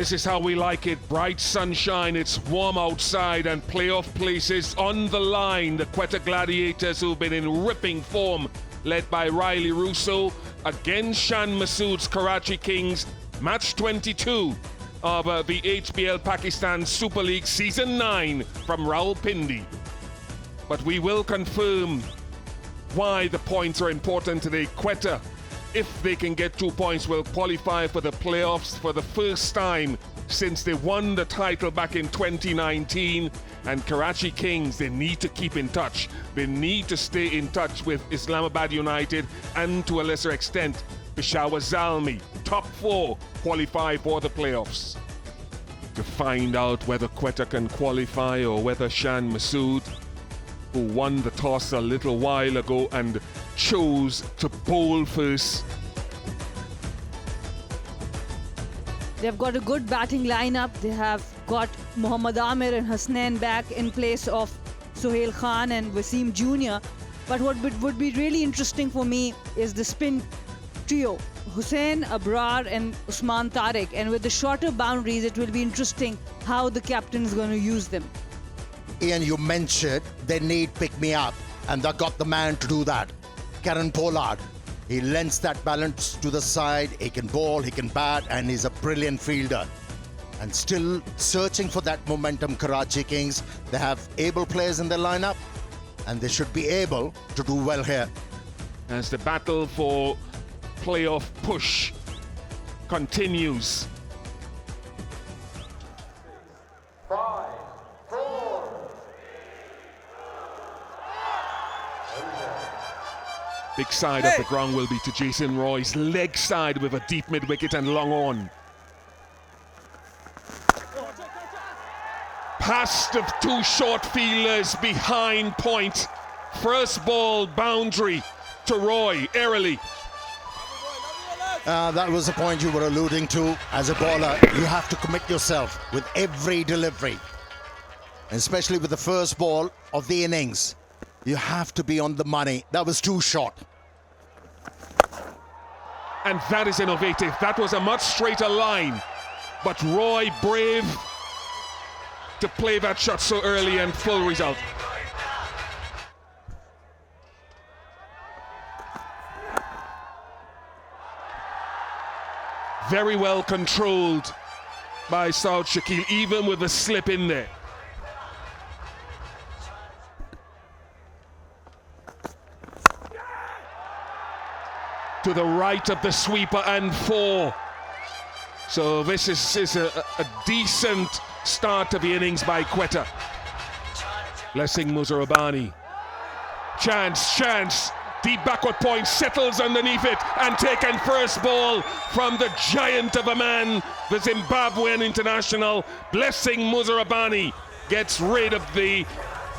This is how we like it. Bright sunshine, it's warm outside, and playoff places on the line. The Quetta Gladiators, who've been in ripping form, led by Riley Russo, against Shan Masood's Karachi Kings. Match 22 of the HBL Pakistan Super League Season 9 from Rawalpindi. But we will confirm why the points are important today. Quetta, if they can get 2 points, will qualify for the playoffs for the first time since they won the title back in 2019. And Karachi Kings, they need to keep in touch. They need to stay in touch with Islamabad United and, to a lesser extent, Peshawar Zalmi. Top 4 qualify for the playoffs. To find out whether Quetta can qualify or whether Shan Masood, who won the toss a little while ago and chose to bowl first. They've got a good batting lineup. They have got Mohammad Amir and Hasnain back in place of Sohail Khan and Wasim Jr. But what would be really interesting for me is the spin trio, Hussain, Abrar and Usman Tariq. And with the shorter boundaries, it will be interesting how the captain is going to use them. Ian, you mentioned they need pick-me-up, and they got the man to do that. Karen Pollard. He lends that balance to the side. He can bowl, he can bat, and he's a brilliant fielder. And still searching for that momentum, Karachi Kings. They have able players in their lineup, and they should be able to do well here. As the battle for playoff push continues. 5, 4. Big side of the ground will be to Jason Roy's leg side with a deep mid-wicket and long on. Past of 2 short fielders behind point. First ball boundary to Roy, airily. That was the point you were alluding to. As a bowler, you have to commit yourself with every delivery. Especially with the first ball of the innings. You have to be on the money. That was too short. And that is innovative. That was a much straighter line. But Roy brave to play that shot so early and full result. Very well controlled by Saud Shakil, even with a slip in there. To the right of the sweeper and 4. So this is a decent start to the innings by Quetta. Blessing Muzarabani. Chance. Deep backward point, settles underneath it and taken first ball from the giant of a man, the Zimbabwean international. Blessing Muzarabani gets rid of the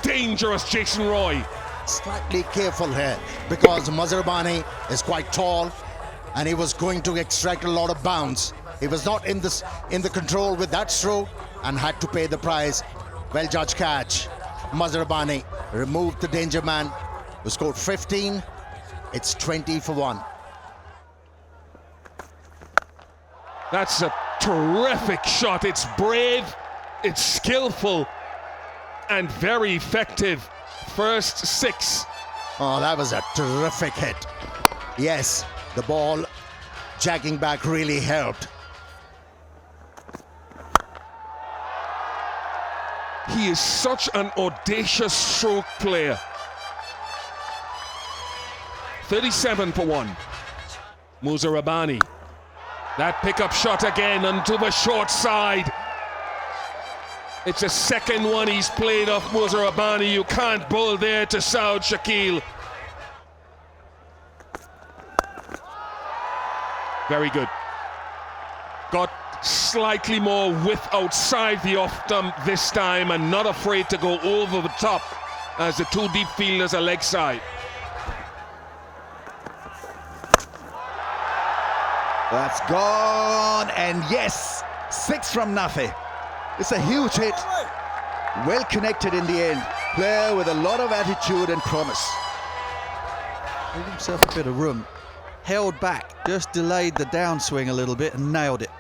dangerous Jason Roy. Slightly careful here because Muzarabani is quite tall and he was going to extract a lot of bounce. He was not in the control with that stroke and had to pay the price. Well judged catch. Muzarabani removed the danger man, who scored 15. It's 20 for 1. That's a terrific shot. It's brave, it's skillful, and very effective. First 6. Oh, that was a terrific hit. Yes, the ball jagging back really helped. He is such an audacious stroke player. 37 for 1. Muzarabani. That pickup shot again onto the short side. It's a second one he's played off Muzarabani. You can't bowl there to Saud Shakil. Very good. Got slightly more width outside the off stump this time and not afraid to go over the top as the 2 deep fielders are leg side. That's gone, and yes, 6 from Nafi. It's a huge hit, well connected in the end. Player with a lot of attitude and promise. Gave himself a bit of room, held back, just delayed the downswing a little bit and nailed it.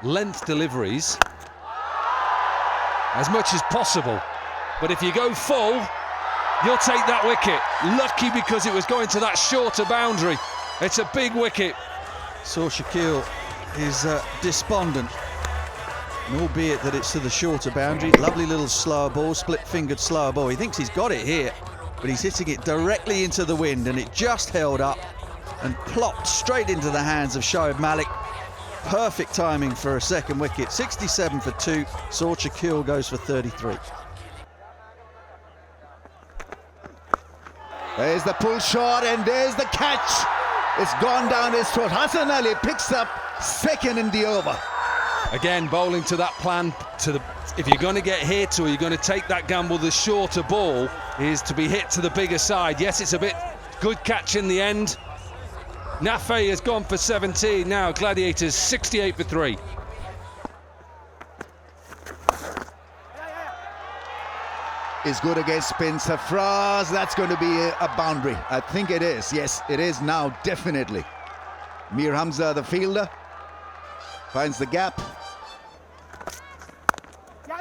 length deliveries as much as possible. But if you go full, you'll take that wicket. Lucky because it was going to that shorter boundary. It's a big wicket. So Shaquille is despondent, and albeit that it's to the shorter boundary. Lovely little slow ball, split-fingered slow ball. He thinks he's got it here, but he's hitting it directly into the wind, and it just held up and plopped straight into the hands of Shoaib Malik. Perfect timing for a second wicket. 67 for 2. Saur Shaquille goes for 33. There's the pull shot, and there's the catch. It's gone down his throat. Hassan Ali picks up second in the over. Again, bowling to that plan. If you're going to get hit or you're going to take that gamble, the shorter ball is to be hit to the bigger side. Yes, it's a bit good catch in the end. Nafe has gone for 17 now. Gladiators 68 for 3. Is good against spin. Safraz, that's going to be a boundary. I think it is. Yes, it is now, definitely. Mir Hamza, the fielder, finds the gap.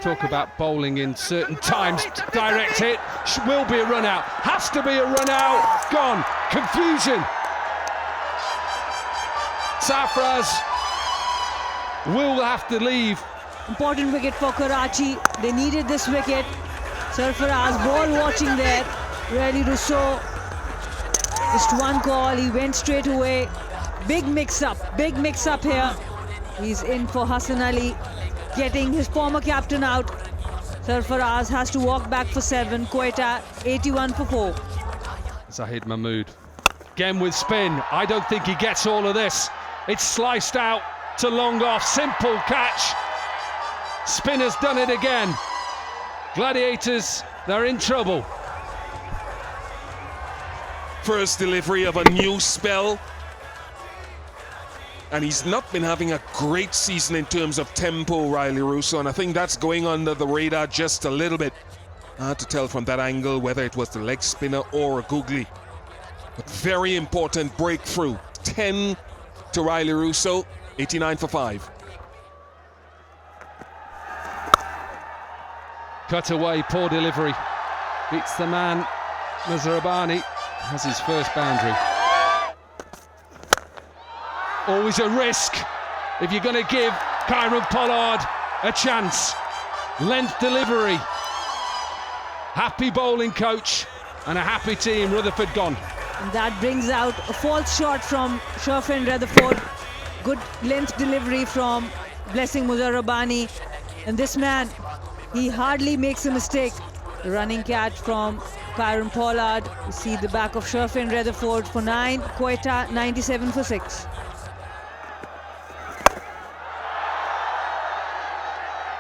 Talk about bowling in certain times. Direct hit. Will be a run out. Has to be a run out. Gone. Confusion. Safraz will have to leave. Important wicket for Karachi. They needed this wicket. Sarfaraz, ball watching there. Really Rousseau. Just one call. He went straight away. Big mix-up here. He's in for Hassan Ali, getting his former captain out. Sarfaraz has to walk back for 7. Quetta 81 for 4. Zahid Mahmood again with spin. I don't think he gets all of this. It's sliced out to long off. Simple catch. Spinner's done it again. Gladiators, they're in trouble. First delivery of a new spell. And he's not been having a great season in terms of tempo, Riley Rousseau, and I think that's going under the radar just a little bit. Hard to tell from that angle whether it was the leg spinner or a googly. But very important breakthrough. 10 to Riley Rousseau, 89 for 5. Cut away, poor delivery. Beats the man. Nazarabani has his first boundary. Always a risk if you're going to give Kieron Pollard a chance. Length delivery. Happy bowling coach and a happy team. Rutherford gone. And that brings out a false shot from Sherfin Rutherford. Good length delivery from Blessing Muzarabani. And this man, he hardly makes a mistake. The running catch from Kieron Pollard. You see the back of Sherfin Rutherford for 9. Quetta 97 for 6.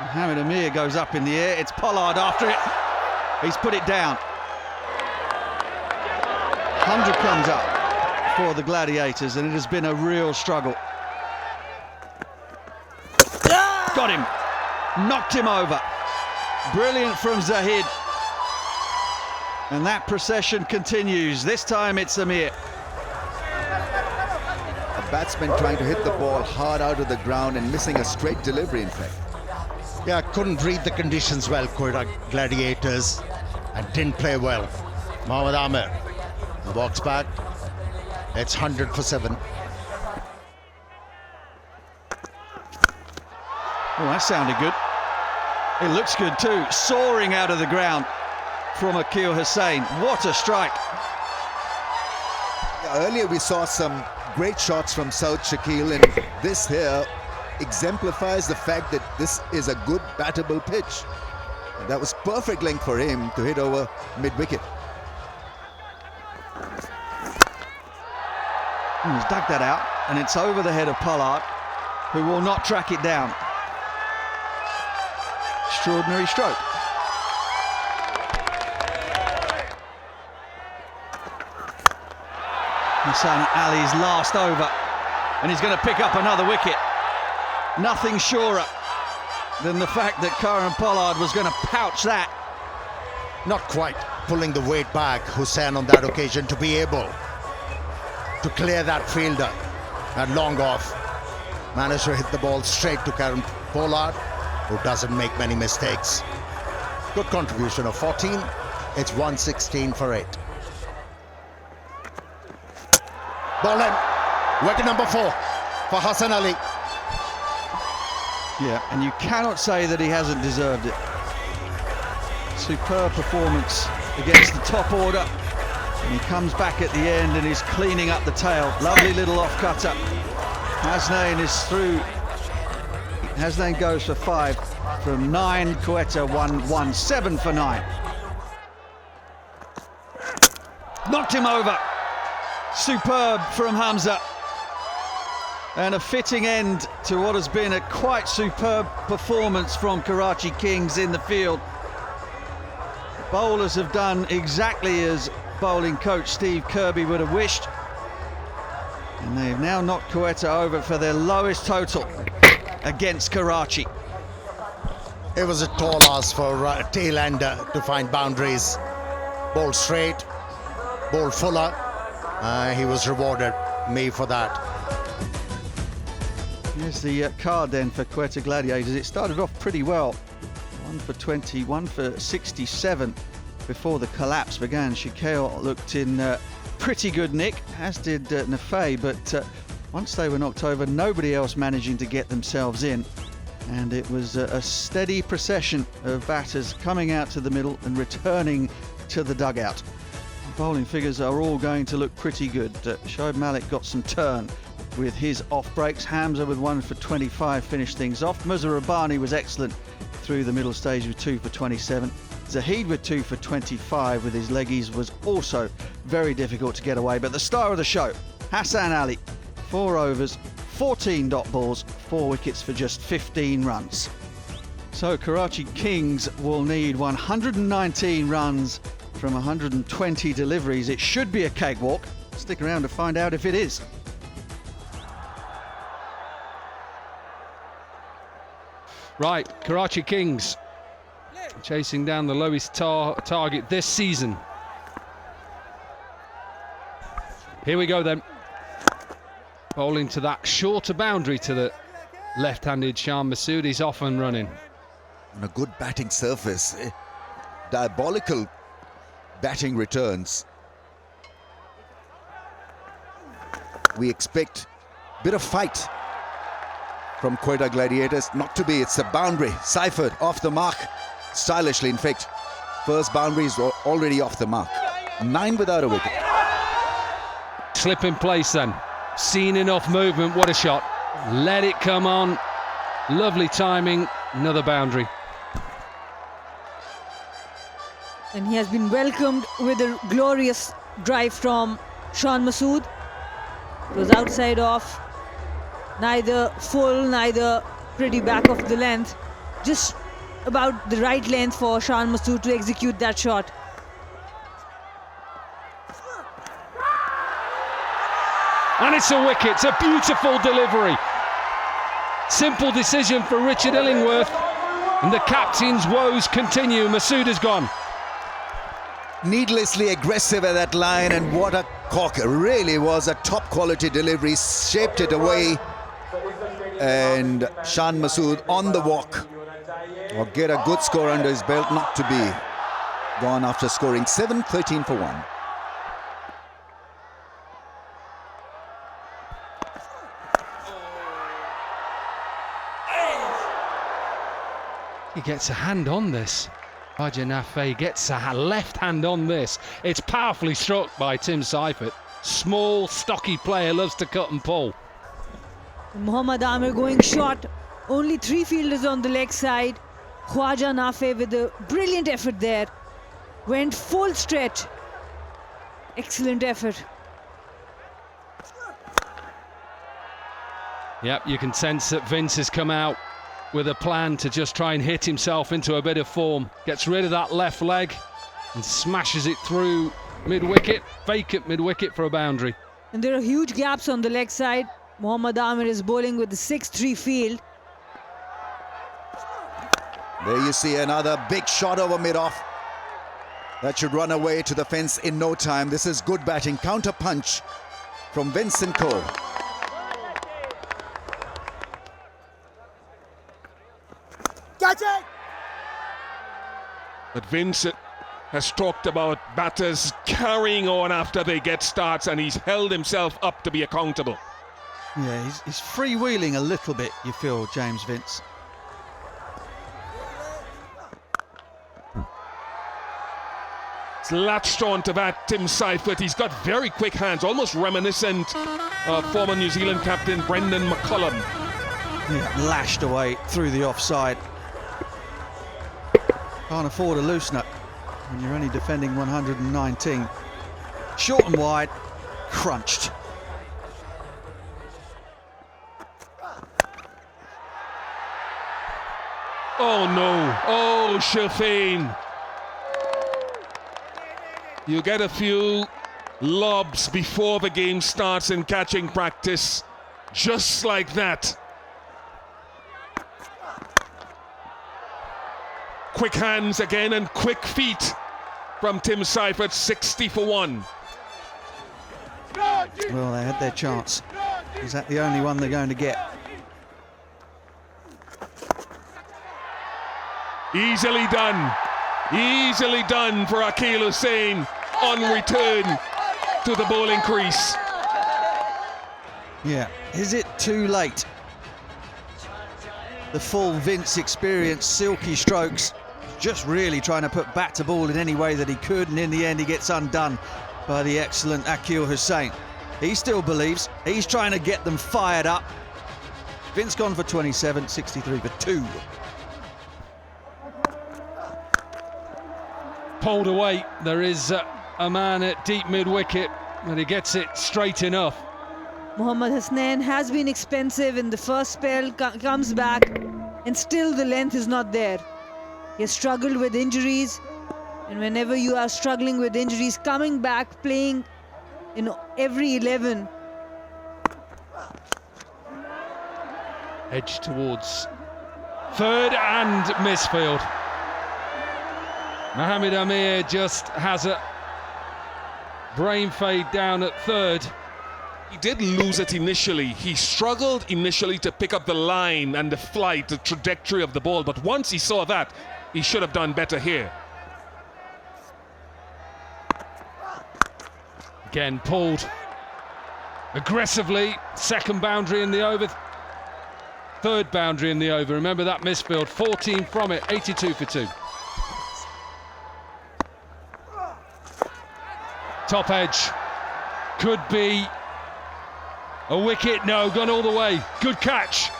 Mohamed Amir goes up in the air. It's Pollard after it. He's put it down. 100 comes up for the Gladiators, and it has been a real struggle. Got him. Knocked him over. Brilliant from Zahid. And that procession continues. This time it's Amir. A batsman trying to hit the ball hard out of the ground and missing a straight delivery, in fact. Yeah, couldn't read the conditions well, Quetta Gladiators, and didn't play well. Mohammad Amir walks back. It's 100 for 7. Oh, that sounded good. It looks good too. Soaring out of the ground from Akil Hussain. What a strike. Earlier we saw some great shots from Saud Shakil, and this here exemplifies the fact that this is a good battable pitch. And that was perfect length for him to hit over mid-wicket. He's dug that out, and it's over the head of Pollard, who will not track it down. Extraordinary stroke. Hassan Ali's last over, and he's going to pick up another wicket. Nothing surer than the fact that Kieron Pollard was going to pouch that. Not quite pulling the weight back, Hussain, on that occasion, to be able to clear that fielder at long off. Managed to hit the ball straight to Karen Pollard, who doesn't make many mistakes. Good contribution of 14. It's 116 for 8. Ball in. Wicket number 4 for Hassan Ali. Yeah, and you cannot say that he hasn't deserved it. Superb performance against the top order. And he comes back at the end and is cleaning up the tail. Lovely little off-cutter. Hasnain is through. Hasnain goes for 5 from 9. Quetta 1-1-7 for 9. Knocked him over. Superb from Hamza. And a fitting end to what has been a quite superb performance from Karachi Kings in the field. Bowlers have done exactly as bowling coach Steve Kirby would have wished. And they've now knocked Quetta over for their lowest total against Karachi. It was a tall ask for a tail-ender to find boundaries. Ball straight, ball fuller. He was rewarded me for that. Here's the card then for Quetta Gladiators. It started off pretty well. 1 for 20, 1 for 67 before the collapse began. Shikail looked in pretty good nick, as did Nafay, but once they were knocked over, nobody else managing to get themselves in. And it was a steady procession of batters coming out to the middle and returning to the dugout. The bowling figures are all going to look pretty good. Shoaib Malik got some turn with his off breaks. Hamza with 1 for 25 finished things off. Muzza Rabbani was excellent through the middle stage with 2 for 27. Zahid with 2 for 25 with his leggies was also very difficult to get away. But the star of the show, Hassan Ali, 4 overs, 14 dot balls, 4 wickets for just 15 runs. So Karachi Kings will need 119 runs from 120 deliveries. It should be a cakewalk. Stick around to find out if it is. Right, Karachi Kings chasing down the lowest target this season. Here we go then. Bowling to that shorter boundary to the left-handed Shan Masood. He's off and running. On a good batting surface. Diabolical batting returns. We expect a bit of fight from Quetta Gladiators. Not to be, it's a boundary. Seifert off the mark. Stylishly, in fact. First boundary is already off the mark. 9 without a wicket. Slip in place then. Seen enough movement, what a shot. Let it come on. Lovely timing, another boundary. And he has been welcomed with a glorious drive from Shan Masood. It was outside off. Neither full, neither pretty back of the length. Just about the right length for Shan Masood to execute that shot. And it's a wicket. It's a beautiful delivery. Simple decision for Richard Illingworth. And the captain's woes continue. Masood has gone. Needlessly aggressive at that line, and what a cock. It really was a top quality delivery. Shaped it away. And Shan Masood on the walk. Or get a good score under his belt, not to be gone after scoring 7, 13 for 1. He gets a hand on this. Raja Nafay gets a left hand on this. It's powerfully struck by Tim Seifert. Small, stocky player, loves to cut and pull. Mohammad Amir going short. Only 3 fielders on the leg side. Khwaja Nafay with a brilliant effort there. Went full stretch. Excellent effort. Yep, you can sense that Vince has come out with a plan to just try and hit himself into a bit of form. Gets rid of that left leg and smashes it through mid-wicket, vacant mid-wicket for a boundary. And there are huge gaps on the leg side. Mohammad Amir is bowling with the 6-3 field. There you see another big shot over mid-off. That should run away to the fence in no time. This is good batting. Counter punch from Vincent Cole. But Vince has talked about batters carrying on after they get starts, and he's held himself up to be accountable. Yeah, he's freewheeling a little bit, you feel, James Vince. It's latched on to that, Tim Seifert. He's got very quick hands, almost reminiscent of former New Zealand captain Brendan McCullum. Yeah, lashed away through the offside. Can't afford a loosener when you're only defending 119. Short and wide, crunched. Oh no, oh Shafeen. You get a few lobs before the game starts in catching practice, just like that. Quick hands again and quick feet from Tim Seifert, 60 for 1. Well, they had their chance. Is that the only one they're going to get? Easily done for Akeal Hussain on return to the bowling crease. Yeah, is it too late? The full Vince experience, silky strokes, just really trying to put bat to ball in any way that he could, and in the end he gets undone by the excellent Akeal Hussain. He still believes, he's trying to get them fired up. Vince gone for 27, 63 for 2. Pulled away. There is a man at deep mid-wicket, and he gets it straight enough. Mohammad Hasnain has been expensive in the first spell, comes back, and still the length is not there. He has struggled with injuries, and whenever you are struggling with injuries, coming back, playing in every 11. Edge towards third and misfield. Mohamed Amir just has a brain fade down at third. He did lose it initially. He struggled initially to pick up the line and the flight, the trajectory of the ball, but once he saw that, he should have done better here. Again pulled aggressively. Second boundary in the over. Third boundary in the over. Remember that misfield. 14 from it. 82 for 2. Top edge. Could be a wicket. No, gone all the way. Good catch.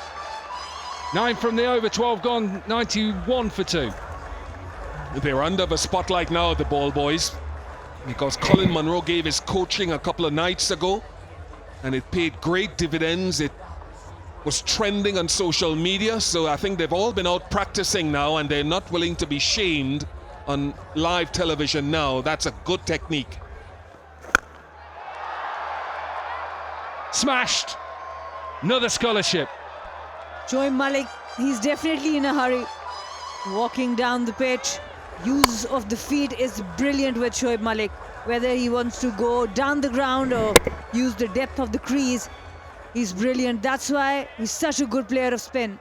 9 from the over. 12 gone. 91 for 2. They're under the spotlight now, the ball boys, because Colin Munro gave his coaching a couple of nights ago, and it paid great dividends. It was trending on social media, so I think they've all been out practicing now, and they're not willing to be shamed on live television now. That's a good technique. Smashed. Another scholarship. Shoaib Malik, he's definitely in a hurry. Walking down the pitch, use of the feet is brilliant with Shoaib Malik. Whether he wants to go down the ground or use the depth of the crease, he's brilliant. That's why he's such a good player of spin.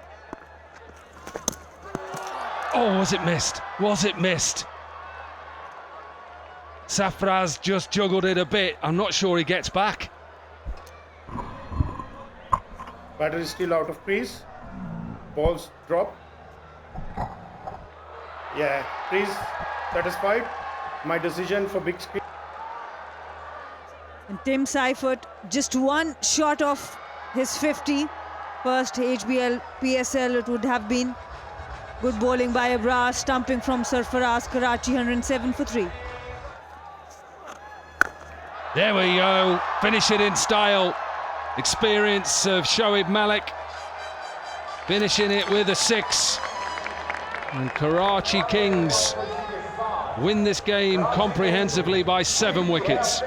Oh, was it missed? Was it missed? Safraz just juggled it a bit. I'm not sure he gets back. Batter is still out of crease. Balls drop. Yeah, crease satisfied. My decision for big screen. And Tim Seifert just one shot of his 50. First HBL PSL it would have been. Good bowling by Abrar, stumping from Sarfaraz, Karachi, 107 for 3. There we go. Finish it in style. Experience of Shoaib Malik. Finishing it with a 6. And Karachi Kings win this game comprehensively by 7 wickets.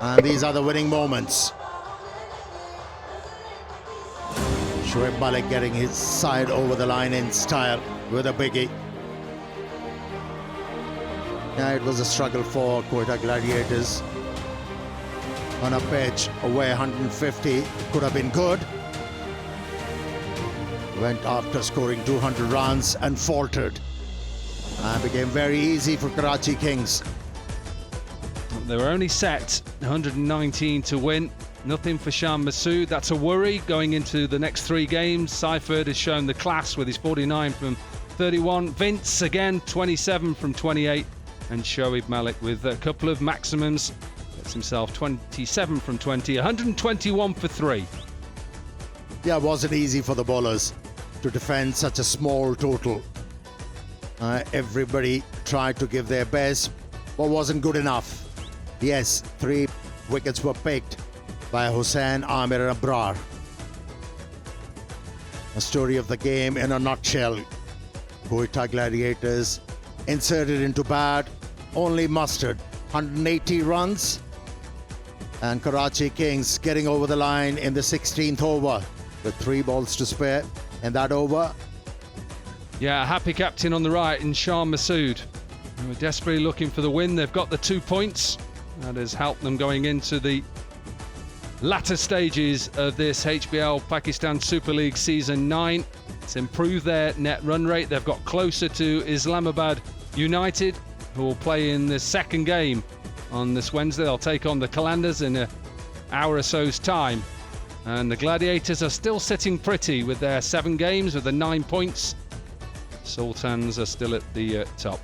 And these are the winning moments. Shoaib Malik getting his side over the line in style with a biggie. Yeah, it was a struggle for Quetta Gladiators on a pitch where 150 could have been good. went after scoring 200 runs and faltered. And became very easy for Karachi Kings. They were only set 119 to win. Nothing for Sham Masood. That's a worry going into the next 3 games. Seifert has shown the class with his 49 from 31. Vince again 27 from 28. And Shoaib Malik with a couple of maximums. Gets himself 27 from 20. 121 for 3. Yeah, it wasn't easy for the bowlers to defend such a small total. Everybody tried to give their best, but wasn't good enough. Yes, 3 wickets were picked by Hussain, Amir and Abrar. A story of the game in a nutshell. Quetta Gladiators inserted into bat, only mustered 180 runs. And Karachi Kings getting over the line in the 16th over with 3 balls to spare in that over. Yeah, a happy captain on the right in Sham Masood. They were desperately looking for the win. They've got the 2 points. That has helped them going into the latter stages of this HBL Pakistan Super League Season 9. It's improved their net run rate. They've got closer to Islamabad United, who will play in the 2nd game on this Wednesday. They'll take on the Qalandars in an hour or so's time. And the Gladiators are still sitting pretty with their 7 games with the 9 points. Sultans are still at the top.